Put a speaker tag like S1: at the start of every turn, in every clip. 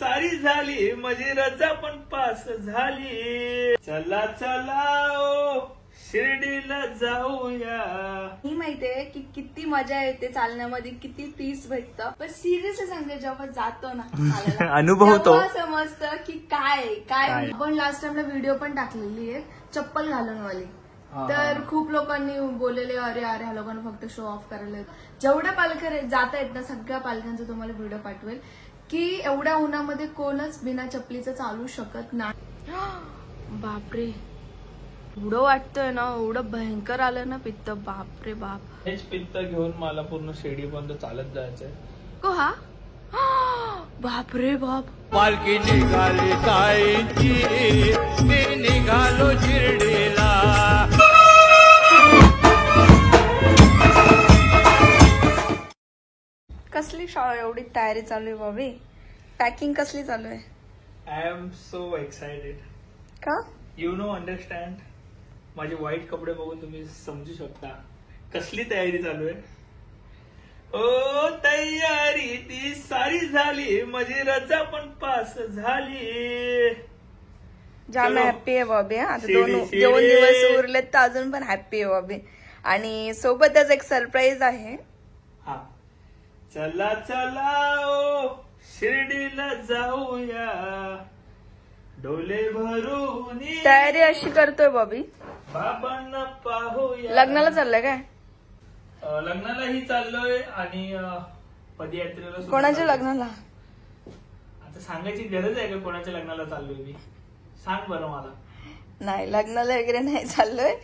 S1: सारी झाली म्हणजे रजा पण पास झाली. चला चला ओ शिर्डीला जाऊया.
S2: ही माहितीये की किती मजा येते चालण्यामध्ये, किती पीस भेटतं. पण सिरियसली सांगते जेव्हा जातो ना
S3: अनुभव तो
S2: समजतं की काय काय. आपण लास्ट टाइमला व्हिडिओ पण टाकलेली आहे चप्पल घालून वाली. तर खूप लोकांनी बोललेले अरे अरे ह्या लोकांना फक्त शो ऑफ करायला. जेवढ्या पालख्या जात आहेत ना सगळ्या पालख्यांचा तुम्हाला व्हिडिओ पाठवेल की एवढ्या उन्हामध्ये कोणच बिना चपलीचं चालू शकत नाही. बापरे एवढं वाटतंय ना, एवढं भयंकर आलं ना पित्त. बापरे बाप.
S1: हेच पित्त घेऊन मला पूर्ण शिर्डीपर्यंत चालत जायचंय.
S2: को हा बापरे बाप.
S3: पालखी निघाली साईची, मी निघालो शिर्डीला.
S2: कसली एवढी तयारी चालू आहे बाबी? पॅकिंग कसली चालू आहे?
S1: I am so excited.
S2: का?
S1: You know understand. माझे व्हाईट कपडे बघून तुम्ही समजू शकता कसली तयारी चालू आहे. ओ तयारी ती सारी झाली म्हणजे रजा पण पास झाली.
S2: जाम हॅप्पी आहे बॉबी. आता दोन दिवस उरलेत तर अजून पण हॅप्पी आहे बॉबी. आणि सोबतच एक सरप्राईज आहे.
S1: हा चला चला ओ शिर्डीला जाऊया. डोले भरून
S2: तयारी अशी करतोय बॉबी.
S1: बाबांना पाहूया.
S2: लग्नाला चाललंय काय?
S1: लग्नालाही चाललोय आणि पदयात्रेला.
S2: कोणाच्या लग्नाला?
S1: आता सांगायची गरज आहे का कोणाच्या लग्नाला चाललोय मी? सांग बरं मला.
S2: नाही लग्नाला वगैरे नाही चाललोय,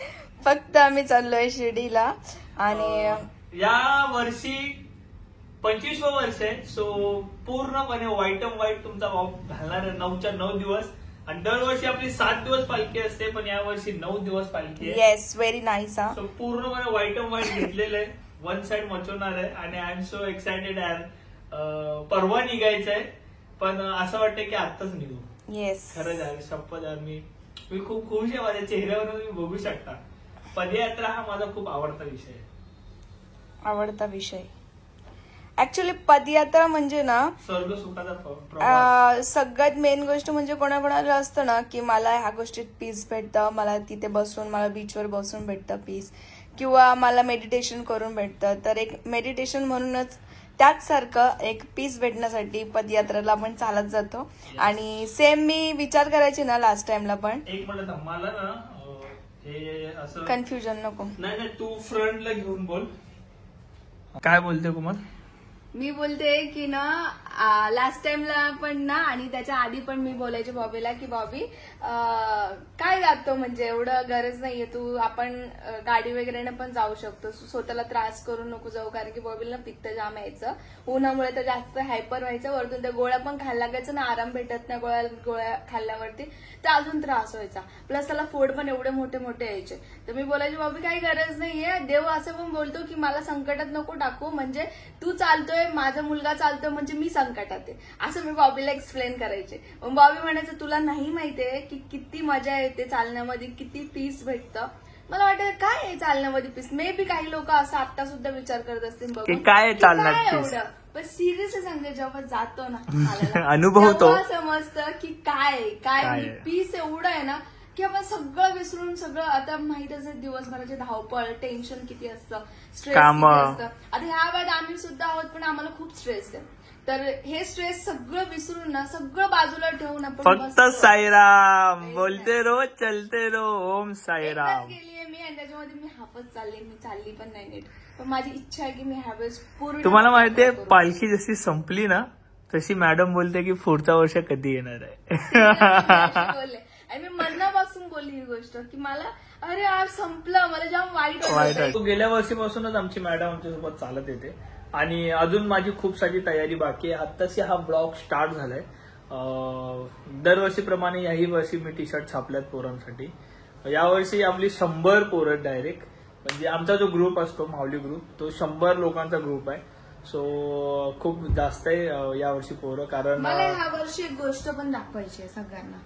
S2: फक्त आम्ही चाललोय शिर्डीला. आणि
S1: या वर्षी 25वं वर्ष आहे. सो पूर्णपणे व्हाईट अँड व्हाईट तुमचा भाऊ घालणार आहे 9च्या 9 दिवस. आणि दरवर्षी आपली 7 दिवस पालखी असते, पण यावर्षी 9 दिवस पालखी आहे.
S2: Yes very nice. हा
S1: सो पूर्णपणे व्हाईट अँड व्हाईट घेतलेलं आहे. वन साइड मचवणार आहे आणि आय एम सो एक्सायटेड. परवा निघायचंय पण असं वाटतं की आत्ताच निघू.
S2: येस
S1: खरंच आहे, शपथ आहे. मी खूप खुश आहे. माझ्या चेहऱ्यावर तुम्ही बघू शकता. पदयात्रा हा माझा खूप आवडता विषय आहे.
S2: आवडता विषय. ऍक्च्युली पदयात्रा म्हणजे ना
S1: स्वर्ग सुखाचा प्रवास.
S2: सगळ्यात मेन गोष्ट म्हणजे कोणाकोणाला असतं ना की मला ह्या गोष्टीत पीस भेटतं, मला तिथे बसून, मला बीचवर बसून भेटतं पीस, किंवा मला मेडिटेशन करून भेटतं. तर एक मेडिटेशन म्हणूनच त्याच सारखं एक पीस भेटण्यासाठी पदयात्रेला आपण चालत जातो. आणि सेम मी विचार करायची ना लास्ट टाइमला पण.
S1: एक मिनिट मला ना हे असं
S2: कन्फ्युजन नको.
S1: नाही तू फ्रंटला घेऊन बोल. काय बोलते कुमार?
S2: मी बोलते की ना लास्ट टाइमला पण ना आणि त्याच्या आधी पण मी बोलायचे बॉबीला की बॉबी काय जातो म्हणजे एवढं गरज नाहीये, तू आपण गाडी वगैरे पण जाऊ शकतो, स्वतःला त्रास करू नको जाऊ. कारण की बॉबीला पित्त जाम यायचं उन्हामुळे, तर जास्त हायपर व्हायचं. वरतून त्या गोळ्या पण खायला लागायचं ना, आराम भेटत नाही गोळ्या खाल्ल्यावरती, तर अजून त्रास व्हायचा. प्लस त्याला फोड पण एवढे मोठे मोठे यायचे. तर मी बोलायचे बॉबी काही गरज नाहीये. देव असं पण बोलतो की मला संकटात नको टाकू, म्हणजे तू चालतोय, माझा मुलगा चालतोय म्हणजे मी संकटात आहे, असं मी बॉबीला एक्सप्लेन करायचे. मग बॉबी म्हणायचं तुला नाही माहितीये की किती मजा येते चालण्यामध्ये, किती पीस भेटतं. मला वाटतं काय आहे चालण्यामध्ये पीस. मे बी काही लोक असं आता सुद्धा विचार करत असतील बघून
S3: काय चालण्यात
S2: एवढं. पण सिरियसली सांगते जेव्हा जातो ना
S3: अनुभव तो
S2: समजतं की काय काय पीस एवढं आहे ना की आपण सगळं विसरून, सगळं आता माहितच आहे दिवसभराची धावपळ, टेन्शन किती असतं, स्ट्रेस किती असतं. आता ह्या वेळेत आम्ही सुद्धा आहोत पण आम्हाला खूप स्ट्रेस आहे. तर हे स्ट्रेस सगळं विसरून ना, सगळं बाजूला ठेवून आपण
S3: फक्त साईराम बोलते रो चलते रो ओम साईराम
S2: गेलीये मी. आणि त्याच्यामध्ये मी हाफच मी चालली पण नाही नीट. पण माझी इच्छा आहे की मी ह्यावेळेस पूर्ण.
S3: तुम्हाला माहितीये पालखी जशी संपली ना तशी मॅडम बोलते की पुढचा वर्ष कधी येणार आहे.
S2: आणि मी मनापासून बोलली ही गोष्ट की मला अरे आज संपलं, मला जाम वाईट वाटतं.
S1: गेल्या वर्षीपासूनच आमची मॅडम आमच्यासोबत चालत येते आणि अजून माझी खूप सारी तयारी बाकी आहे. आत्ताशी हा ब्लॉग स्टार्ट झालाय. दरवर्षीप्रमाणे याही वर्षी मी टी शर्ट छापल्यात पोरांसाठी. यावर्षी आपली 100 पोरं डायरेक्ट, म्हणजे आमचा जो ग्रुप असतो माऊली ग्रुप, तो 100 लोकांचा ग्रुप आहे. सो खूप जास्त आहे यावर्षी पोरं. कारण
S2: मला ह्या वर्षी एक गोष्ट पण दाखवायची आहे सगळ्यांना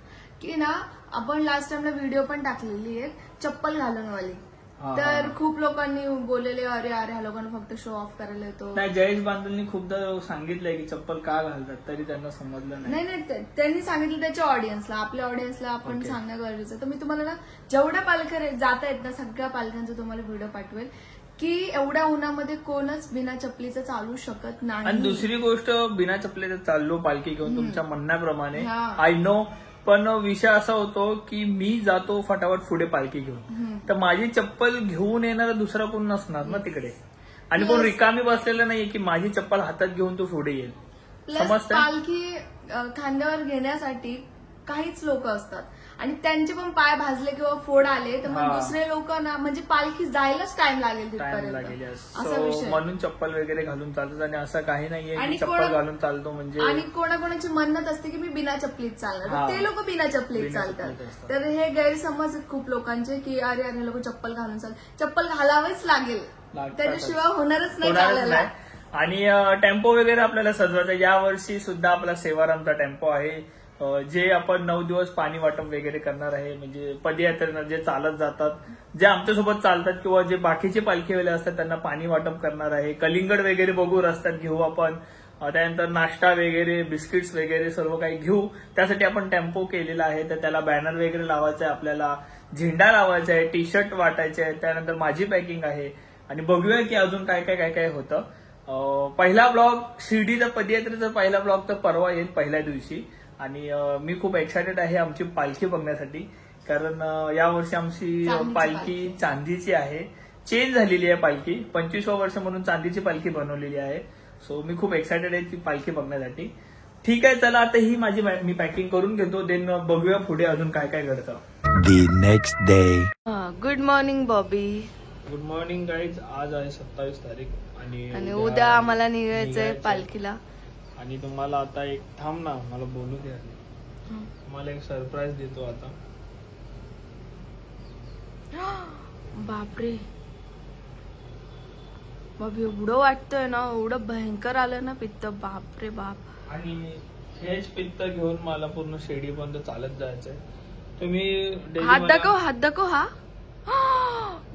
S2: की ना, आपण लास्ट टाइमला व्हिडिओ पण टाकलेली आहे चप्पल घालून वाली.
S3: हा,
S2: तर
S3: हा.
S2: खूप लोकांनी बोललेले अरे अरे ह्या लोकांना फक्त शो ऑफ करायला येतो.
S3: नाही, जयेश बांदलनी खूपदा सांगितलंय की चप्पल का घालतात, तरी त्यांना समजलं नाही.
S2: नाही त्यांनी सांगितलं त्याच्या ऑडियन्सला, आपल्या ऑडियन्सला आपण
S3: Okay.
S2: सांगणं गरजेचं आहे. तर मी तुम्हाला ना जेवढ्या पालख्या जात आहेत ना सगळ्या पालख्यांचा तुम्हाला व्हिडिओ पाठवेल की एवढ्या उन्हामध्ये कोणच बिना चपलीचं चालू शकत
S3: आणि
S2: नाही.
S3: दुसरी गोष्ट, बिना चपलेचं चाललो पालखी घेऊन तुमच्या म्हणण्याप्रमाणे,
S2: हा.
S3: I know. पण विषय असा होतो की मी जातो फटाफट पुढे पालखी घेऊन, तर माझी चप्पल घेऊन येणारा दुसरा कोण नसणार ना तिकडे, आणि कोण
S2: Plus-
S3: रिकामी बसलेलं नाहीये की माझी चप्पल हातात घेऊन तो पुढे येईल.
S2: प्लस
S3: समजतंय?
S2: पालखी खांद्यावर घेण्यासाठी काहीच लोक असतात आणि त्यांचे पण पाय भाजले किंवा फोड आले तर मग
S3: हा.
S2: दुसरे लोक ना म्हणजे पालखी जायलाच टाइम लागेल
S3: टाइम लागेल.
S2: तिथपर्यंत
S3: yes.
S2: असा
S3: So,
S2: विषय.
S3: म्हणून चप्पल वगैरे घालून चालतात, आणि असं काही नाहीये
S2: आणि
S3: की चप्पल
S2: कोण-
S3: घालून चालतो म्हणजे.
S2: आणि कोणाकोणाची म्हणत असते की मी बिना चपलीत चालणार,
S3: हा.
S2: तर ते लोक बिना चपलीत
S3: बिना
S2: चालतात.
S3: चपलीत असतात.
S2: तर हे गैरसमज आहेत खूप लोकांचे की अरे अरे लोक चप्पल घालून चप्पल घालावंच लागेल,
S3: लागतातच.
S2: त्याच्याशिवाय होणारच नाही
S3: होणारच
S2: चालायला.
S3: नाही. आणि टेम्पो वगैरे आपल्याला सजवायचा. यावर्षी सुद्धा आपला सेवारामचा टेम्पो आहे, जे आपण 9 दिवस पाणी वाटप वगैरे करणार आहे. म्हणजे पदयात्रेनं जे चालत जातात, जे आमच्यासोबत चालतात किंवा जे बाकीचे पालखीवाले असतात त्यांना पाणी वाटप करणार आहे. कलिंगड वगैरे बघू रस्त्यात घेऊ आपण, त्यानंतर नाश्ता वगैरे, बिस्किट्स वगैरे सर्व काही घेऊ. त्यासाठी आपण टेम्पो केलेला आहे. तर त्याला बॅनर वगैरे लावायचा आहे, आपल्याला झेंडा लावायचा आहे, टी शर्ट वाटायचे आहे. त्यानंतर माझी पॅकिंग आहे, आणि बघूया की अजून काय काय काय काय होतं. पहिला ब्लॉग शिर्डीचा पदयात्रेचा पहिला ब्लॉग तर परवा येईल पहिल्या दिवशी. आणि मी खूप एक्सायटेड आहे आमची पालखी बघण्यासाठी, कारण यावर्षी आमची
S2: चांदीची
S3: पालखी चांदीची आहे. चेंज झालेली आहे पालखी, 25वा वर्ष म्हणून चांदीची पालखी बनवलेली आहे. सो मी खूप एक्सायटेड आहे ती पालखी बघण्यासाठी. ठीक आहे, चला आता ही माझी मी पॅकिंग करून घेतो, देन बघूया पुढे अजून काय काय घडतं.
S4: The next day.
S2: Good morning Bobby.
S3: Good morning guys. आज आहे 27 तारीख
S2: आणि उद्या आम्हाला निघायचंय पालखीला.
S3: आणि तुम्हाला आता एक थांब ना, मला बोलू द्या. तुम्हाला एक सरप्राईज देतो आता.
S2: बापरे बाबी, एवढं वाटतंय ना, एवढं भयंकर आलं ना पित्त, बापरे बाप.
S3: आणि हेच पित्त घेऊन मला पूर्ण शिर्डीपर्यंत चालत जायचंय. तुम्ही daily
S2: हात
S3: मला-
S2: दाखव, हात दाखव. हा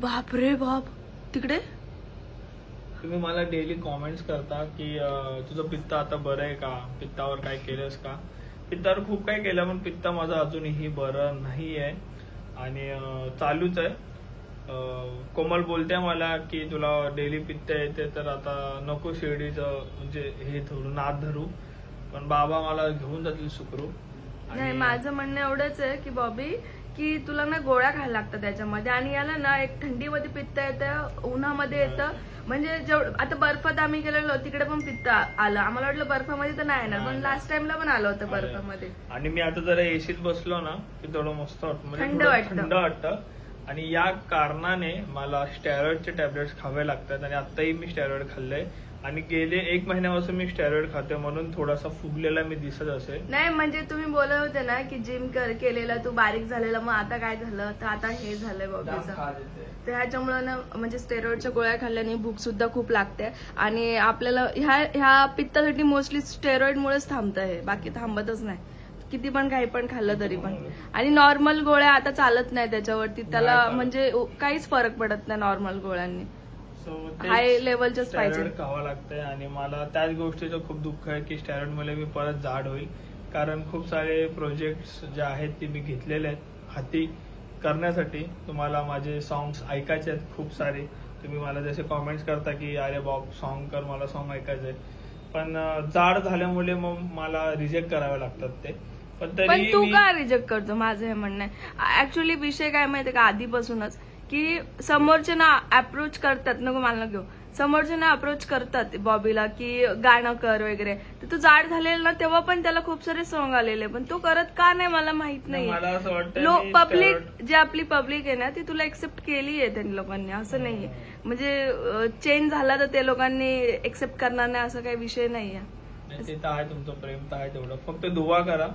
S2: बापरे बाप. तिकडे
S3: तुम्ही मला डेली कॉमेंट्स करता की तुझं पित्त आता बरं आहे का, पित्तावर काय केलंस का. पित्तावर खूप काय केलं, पण पित्त माझं अजूनही बरं नाही आहे, आणि चालूच आहे. कोमल बोलते मला की तुला डेली पित्त येते, तर आता नको शिर्डीचं म्हणजे हे धरू, नाद धरू. पण बाबा मला घेऊन जातील सुखरू.
S2: नाही, माझं म्हणणं एवढंच आहे की बॉबी, की तुला ना गोळ्या खायला लागतात त्याच्यामध्ये, आणि याला ना एक थंडीमध्ये पित्त येतं, उन्हामध्ये येतं. म्हणजे जेवढं आता बर्फात आम्ही गेलेलो तिकडे पण पित्त आलं, आम्हाला वाटलं बर्फामध्ये तर नाही येणार, पण लास्ट टाइमला पण आलं होतं बर्फामध्ये.
S3: आणि मी आता जरा एसीत बसलो ना की थोडं मस्त वाटतं, म्हणजे
S2: थंड
S3: थोडं
S2: वाटतं.
S3: थंड वाटतं. आणि या कारणाने मला स्टेरॉइडचे टॅबलेट्स खावे लागतात, आणि आताही मी स्टेरॉइड खाल्लंय, आणि गेले 1 महिन्यापासून मी स्टेरॉइड खाते, म्हणून थोडासा फुगलेला मी दिसत असेल.
S2: नाही म्हणजे तुम्ही बोलत होते ना की जिम केलेला तू बारीक झालेला, मग आता काय झालं, तर आता हे झालंय बॉबीचं. तर ह्याच्यामुळे ना म्हणजे स्टेरॉइडच्या गोळ्या खाल्ल्याने भूक सुद्धा खूप लागते, आणि आपल्याला ह्या पित्तासाठी मोस्टली स्टेरॉइडमुळेच थांबतं हे, बाकी थांबतच नाही. किती पण काही पण खाल्लं तरी पण. आणि नॉर्मल गोळ्या आता चालत नाही त्याच्यावरती, त्याला
S3: नाही चालत.
S2: म्हणजे काहीच फरक पडत नाही नॉर्मल गोळ्यांनी.
S3: So,
S2: हाय लेवलचंच पाहिजे.
S3: स्टेरॉइड खावं लागतंय, आणि मला त्याच गोष्टीचं खूप दुःख आहे की स्टेरॉइड मुळे मी परत जाड होईल. कारण खूप सारे प्रोजेक्ट्स जे आहेत ते मी घेतलेले आहेत हाती करण्यासाठी. तुम्हाला माझे सॉंग्स ऐकायचे आहेत खूप सारे. तुम्ही मला जसे कॉमेंट्स करता की अरे बॉब सॉन्ग कर, मला सॉन्ग ऐकायचंय, पण जाड झाल्यामुळे मग मला रिजेक्ट करावे लागतात ते. पण तरी
S2: तू
S3: मी-
S2: का रिजेक्ट करतो, माझं हे म्हणणं आहे. ऍक्च्युली विषय काय माहितीये का, आधीपासूनच की समोरचे ना अप्रोच करतात, नको मला घेऊ, समोरचे ना अप्रोच करतात बॉबीला की गाणं कर वगैरे. तर तू जाड झालेला ना तेव्हा पण त्याला खूप सारे सॉंग आलेले, पण तू करत का नाही मला माहित नाही.
S3: मला असं वाटतं मी
S2: पब्लिक
S3: steroid-
S2: जी आपली पब्लिक आहे ना ती तुला एक्सेप्ट केली आहे त्यांनी लोकांनी, असं नाहीये. म्हणजे चेंज झाला तर ते लोकांनी एक्सेप्ट करणार नाही असं काही विषय नाहीये.
S3: नाही, ते तर आहे, तुमचं प्रेम तर आहे तेवढं. फक्त दुवा करा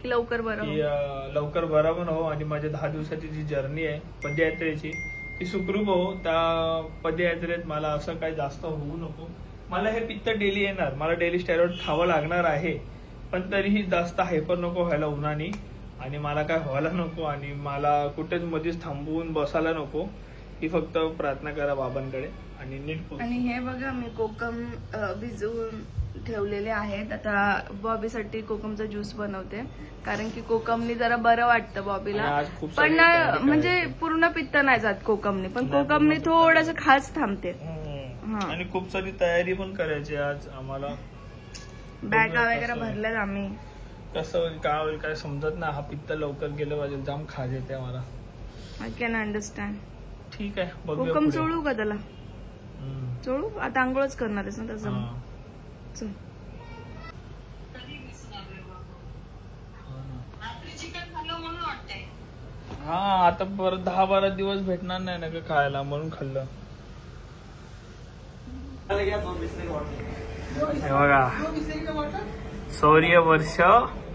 S2: की लवकर बरं
S3: की
S2: हो.
S3: लवकर बरा पण हो, आणि माझ्या 10 दिवसाची जी जर्नी आहे पदयात्रेची ती सुखरूप हो. त्या पदयात्रेत मला असं काही जास्त होऊ नको. मला हे पित्त डेली येणार, मला डेली स्टेरॉइड खावं लागणार आहे, पण तरीही जास्त हायपर नको व्हायला उन्हाने, आणि मला काय व्हायला नको, आणि मला कुठेच मध्येच थांबवून बसायला नको. ही फक्त प्रार्थना करा बाबांकडे आणि नीट पोहोच.
S2: आणि हे बघा मी कोकम भिजवून ठेवलेले आहेत. आता बॉबीसाठी कोकमचा ज्यूस बनवते कारण की कोकमनी जरा बरं वाटतं बॉबीला.
S3: आणि आज खूप
S2: पण
S3: सारी तयारी
S2: म्हणजे
S3: करायची.
S2: पूर्ण पित्त नाही जात कोकमनी, पण
S3: नाही,
S2: कोकमनी
S3: पूर्ण
S2: थोडस खास थांबते. हा.
S3: आणि खूप सारी तयारी पण करायची आज आम्हाला.
S2: बॅगा
S3: बघूया
S2: वगैरे
S3: कसं आहे.
S2: भरल्यात आम्ही.
S3: कसं होईल काय होईल काय समजत नाही. हा पित्त लवकर गेलं पाहिजे. जाम खाज येते मला.
S2: I can understand.
S3: ठीक आहे बघूया
S2: कोकम
S3: पुढे.
S2: चोळू का त्याला?
S3: हम्म.
S2: चोळू आता आंघोळच करणार आहेस ना त्याचं.
S3: हा.
S2: चल.
S3: हा आता परत 10-12 दिवस भेटणार नाही ना का खायला म्हणून खाल्लं. हे बघा सौर्य वर्ष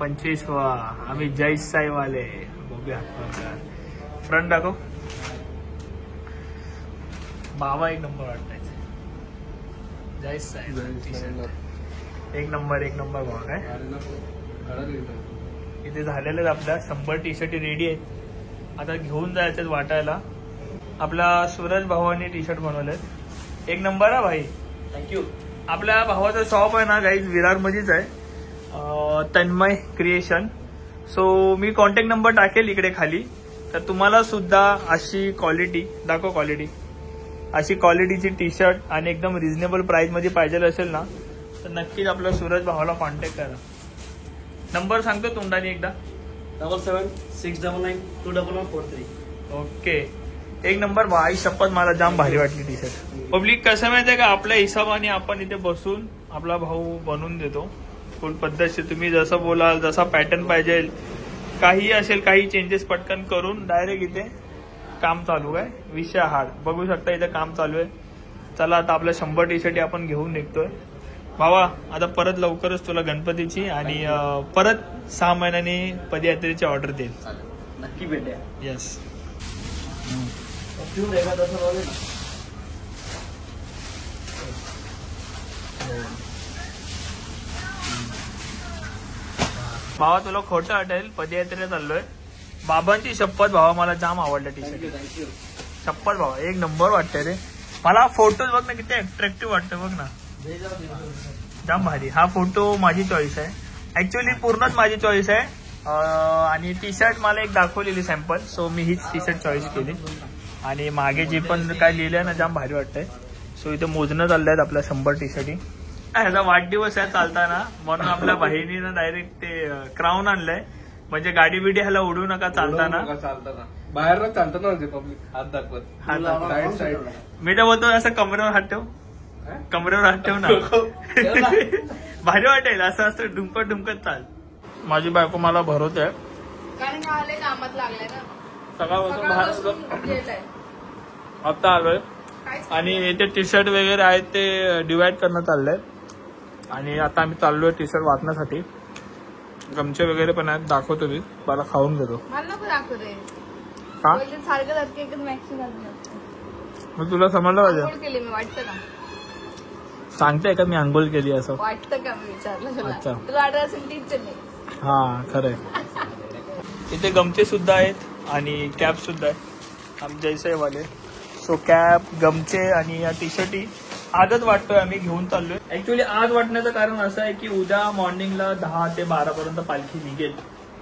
S3: 25वा. आम्ही जय साईवाले. बघूया फ्रंट दाखव. बाबा एक नंबर वाटतायचे. जय साई टी-शर्ट एक नंबर भाव काय. इथे झालेलं आपल्या 100 टी-शर्ट रेडी आहेत. आता घेऊन जायचं वाटायला. आपला सूरज भावाने टी-शर्ट बनवलेत. एक नंबर आहे भाई.
S1: थँक्यू.
S3: आपल्या भावाचं शॉप आहे ना गाईज विरार मध्येच आहे. तन्मय क्रिएशन. सो मी कॉन्टॅक्ट नंबर टाकेल इकडे खाली. तर तुम्हाला सुद्धा अशी क्वालिटी दाखव. क्वालिटी अशी क्वालिटीची टी शर्ट आणि एकदम रिझनेबल प्राइस मध्ये पाहिजे असेल ना तर नक्कीच आपल्या सूरज भावाला कॉन्टॅक्ट करा. नंबर सांगतो तोंडाने एकदा.
S1: 7769921143.
S3: ओके एक नंबर भाई. शपथ मला जाम भारी वाटली टी शर्ट. पब्लिक कसं माहितीये का आपल्या हिशोबाने आपण इथे बसून आपला भाऊ बनवून देतो. फुल पद्धतशीर तुम्ही जसं बोलाल जसा पॅटर्न पाहिजे काही असेल काही चेंजेस पटकन करून डायरेक्ट इथे काम चालू आहे. विषय हार्ड बघू शकता इथे काम चालू आहे. चला आता आपल्या 100 टी-शर्ट आपण घेऊन निघतोय. भावा आता परत लवकरच तुला गणपतीची आणि परत 6 महिन्यांनी पदयात्रेची ऑर्डर देईल.
S1: नक्की भेटूया.
S3: येस.
S1: पिऊन एका तासाला ना.
S3: भावा तुला खोटं वाटेल पदयात्रेला चाललोय. बाबांची शपथ भावा मला जाम आवडलं टी शर्ट.
S1: थँक्यू.
S3: शपथ भावा एक नंबर वाटतंय रे. मला फोटोज बघ ना किती अट्रॅक्टिव्ह वाटतं बघ ना. जाम भारी. हा फोटो माझी चॉईस आहे. ऍक्च्युअली पूर्णच माझी चॉईस आहे. आणि टी शर्ट मला एक दाखवलेली सॅम्पल. सो मी हीच टी शर्ट चॉईस केली. आणि मागे जे पण काय लिहिलंय ना जाम भारी वाटतंय. सो इथे मोजणं चाललंय आपल्या 100 टी शर्टी. ह्याचा वाढदिवस आहे चालताना म्हणून आपल्या बहिणीनं डायरेक्ट ते क्राऊन आणलंय. म्हणजे गाडी बिडी ह्याला उडू नका चालताना.
S5: बाहेर चालताना पब्लिक हात दाखवत. Side side.
S3: मी तर बोलतो असं कमरेवर हात ठेव. कमरेवर हात ठेव ना. भारी वाटेल असं असं डुंकत डुंकत चाल. माझी बायको मला भरवते
S2: कारण का आले कामात लागले ना.
S3: सकाळपासून बाहेर
S2: सकाळपासून गेलंय.
S3: आता आलोय.
S2: काहीच
S3: आणि ते टी शर्ट वगैरे आहेत ते डिवाइड करणं चाललंय. आणि आता आम्ही चाललोय टी शर्ट वाचण्यासाठी. गमचे वगैरे पण आहेत दाखवतो मी. मला खाऊन घेतो.
S2: मला नको दाखव रे.
S3: का
S2: बोलते सारखं सारखं एकच मॅक्सी घालून
S3: मग तुला समजलं पाहिजे.
S2: आंघोळ केली मी वाटतं का?
S3: सांगते का मी आंघोळ केली असं.
S2: वाटतं का मी विचारलं तुला?
S3: अच्छा.
S2: तुला वाटत असेल तीच नाही.
S3: हा खरंय. इथे गमचे सुद्धा आहेत आणि कॅप सुद्धा आहे आमच्या जैसेवाले. सो कॅप गमचे आणि या टी शर्टी आजच वाटतोय आम्ही घेऊन चाललोय. ऍक्च्युअली आज वाटण्याचं कारण असं आहे की उद्या मॉर्निंगला 10 ते 12 पर्यंत पालखी निघेल.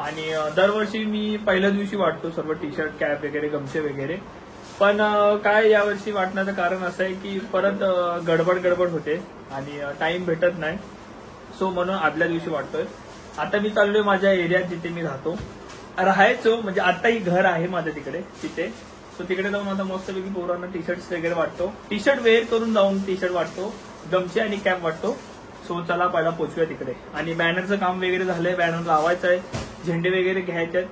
S3: आणि दरवर्षी मी पहिल्या दिवशी वाटतो सर्व टी शर्ट कॅप वगैरे गमचे वगैरे. पण काय यावर्षी वाटण्याचं कारण असं आहे की परत गडबड होते आणि टाइम भेटत नाही. सो म्हणून आदल्या दिवशी वाटतोय. आता मी चाललोय माझ्या एरियात जिथे मी राहायचो. म्हणजे आताही घर आहे माझं तिकडे तिथे. सो तिकडे जाऊन आता मस्तपैकी पोरांना टी शर्ट्स वगैरे वाटतो. टी शर्ट वेअर करून जाऊन टी शर्ट वाटतो. गमचे आणि कॅप वाटतो. सो चला पहिला पोचूया तिकडे. आणि बॅनरचं काम वगैरे झालंय. बॅनर लावायचं आहे. झेंडे वगैरे घ्यायचे आहेत.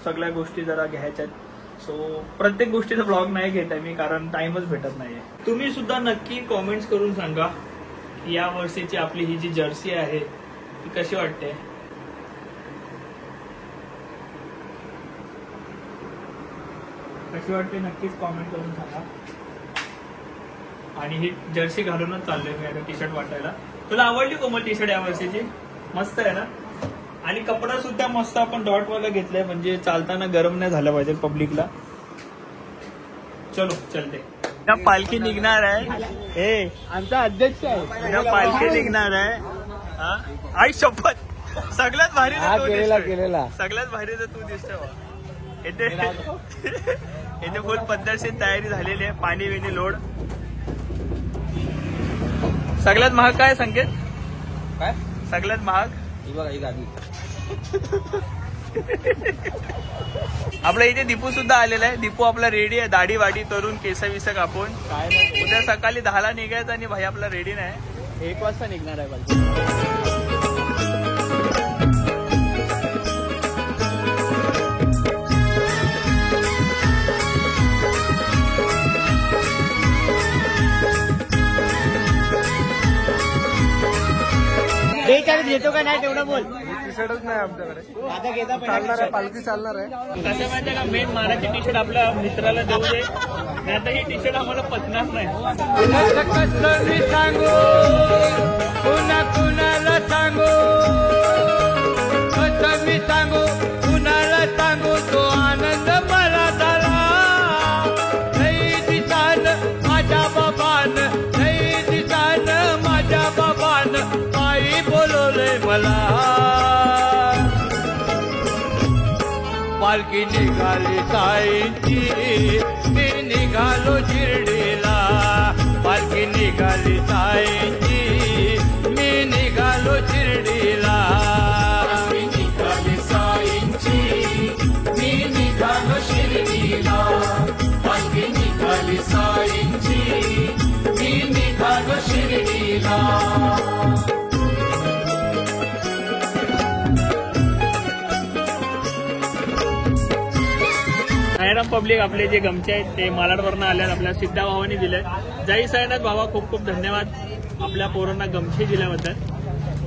S3: सगळ्या गोष्टी जरा घ्यायच्या आहेत. सो प्रत्येक गोष्टीचा ब्लॉग नाही घेत आहे मी कारण टाइमच भेटत नाहीये. तुम्ही सुद्धा नक्की कॉमेंट्स करून सांगा की या वर्षीची आपली ही जी जर्सी आहे ती कशी वाटते. कशी वाटते नक्कीच कॉमेंट करून सांगा. आणि ही जर्सी घालूनच चाललोय मी आता टी शर्ट वाटायला. तुला आवडली कोमल टी शर्ट या वर्षीची? मस्त आहे ना. आणि कपडा सुद्धा मस्त आपण डॉटवाला घेतलाय म्हणजे चालताना गरम नाही झालं पाहिजे पब्लिकला. चलो चलते. ना पालखी निघणार आहे. ए
S5: आमचा अध्यक्ष आहे.
S3: ना पालखी निघणार आहे. हा? आई शपथ सगळ्यात भारी तर तू दिसतोय. सगळ्यात भारी तर तू दिसतोय बा. इथे फुल पद्धतशीर तयारी झालेली आहे. पाणी बिणी लोड. सगळ्यात महाग काय संकेत?
S5: काय
S3: सगळ्यात महाग
S5: ही बघा ही गादी.
S3: आपल्या इथे दीपू सुद्धा आलेला आहे. दीपू आपला रेडी आहे. दाढी वाडी करून केस विस कापून.
S5: काय नाही
S3: उद्या सकाळी 10ला निघायचं आणि भाई आपला रेडी नाही.
S5: 1 वाजता निघणार आहे पालखी.
S6: घेतो का नाही तेवढं बोल.
S5: टी शर्टच नाही आमच्याकडे.
S6: आता घेता
S5: चालणार आहे पालखी चालणार आहे.
S3: कसं माहितीये का मेन माराची टी शर्ट आपल्या मित्राला देऊ दे. नाही तर ही टी शर्ट आम्हाला पचणार नाही.
S6: मी सांगू पुन्हा कुणाला सांगू कसं मी सांगू कुणाला सांगू तो आनंद मला झाला. नाही दिसान माझ्या बाबान नाही दिसान माझ्या बाबान आई बोलवलंय मला. पालखी निघाली साईंची मी निघालो शिर्डीला. पालखी निघाली साईंची मी निघालो शिर्डीला. मी निघाली साईंची मी निघालो शिर्डीला. पालखी निघाली साईंची मी निघालो शिर्डीला.
S3: साईराम पब्लिक आपले जे गमचे आहेत ते मालाडवरनं आले आपल्या सिद्धा भावाने दिले. जय साईनाथ भावा खूप खूप धन्यवाद आपल्या पोरांना गमछे दिल्याबद्दल.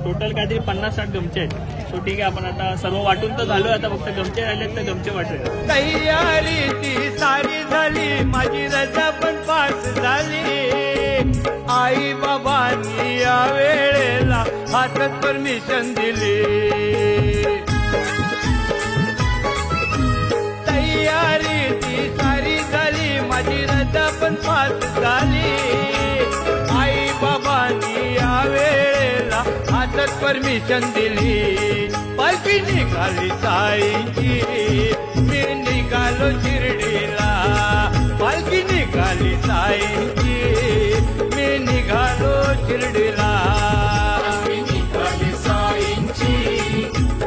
S3: टोटल काहीतरी 50-60 गमचे आहेत. सो ठीक आहे आपण आता सर्व वाटून तर झालो. आता फक्त गमचे राहिलेत तर गमचे वाटले.
S6: तयारी ती सारी झाली माझी रजा पण पास झाली. आई बाबांनी या वेळेला हातात परमिशन दिली. तयारी ती सारी झाली माझी रजा पण पास झाली. आई बाबांनी या वेळेला हातात परमिशन दिली. पालखी निघाली साईंची मी निघालो शिर्डीला. पालखी निघाली साईंची मी निघालो शिर्डीला. मी निघाली साईंची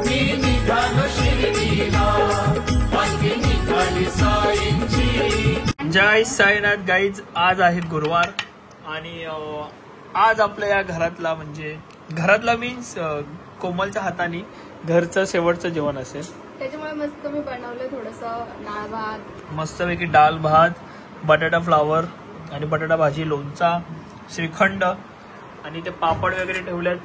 S6: मी निघालो शिर्डीला. पालखी निघाली साईंची.
S3: जय साईनाथ गाईज. आज आहे गुरुवार आणि आज आपल्या या घरातला म्हणजे घरातला मीन्स कोमलच्या हाताने घरचं शेवटचं जेवण असेल.
S2: त्याच्यामुळे मस्त मी बनवलं थोडंसं डाळ भात.
S3: मस्तपैकी डाळ भात, बटाटा फ्लावर आणि बटाटा भाजी, लोणचा, श्रीखंड आणि ते पापड वगैरे ठेवलेत.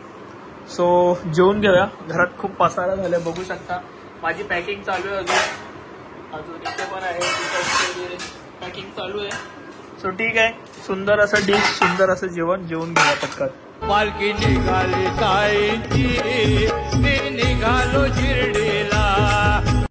S3: सो जेवून घेऊया. घरात खूप पसारा झाला बघू शकता. माझी पॅकिंग चालू आहे अजून इथे पण आहे पॅकिंग चालू आहे. सो ठीक आहे. सुंदर असं डिश सुंदर असं जेवण जेवून घेऊया पटकन.
S6: पालखी निघाली साईंची मी निघालो शिर्डीला.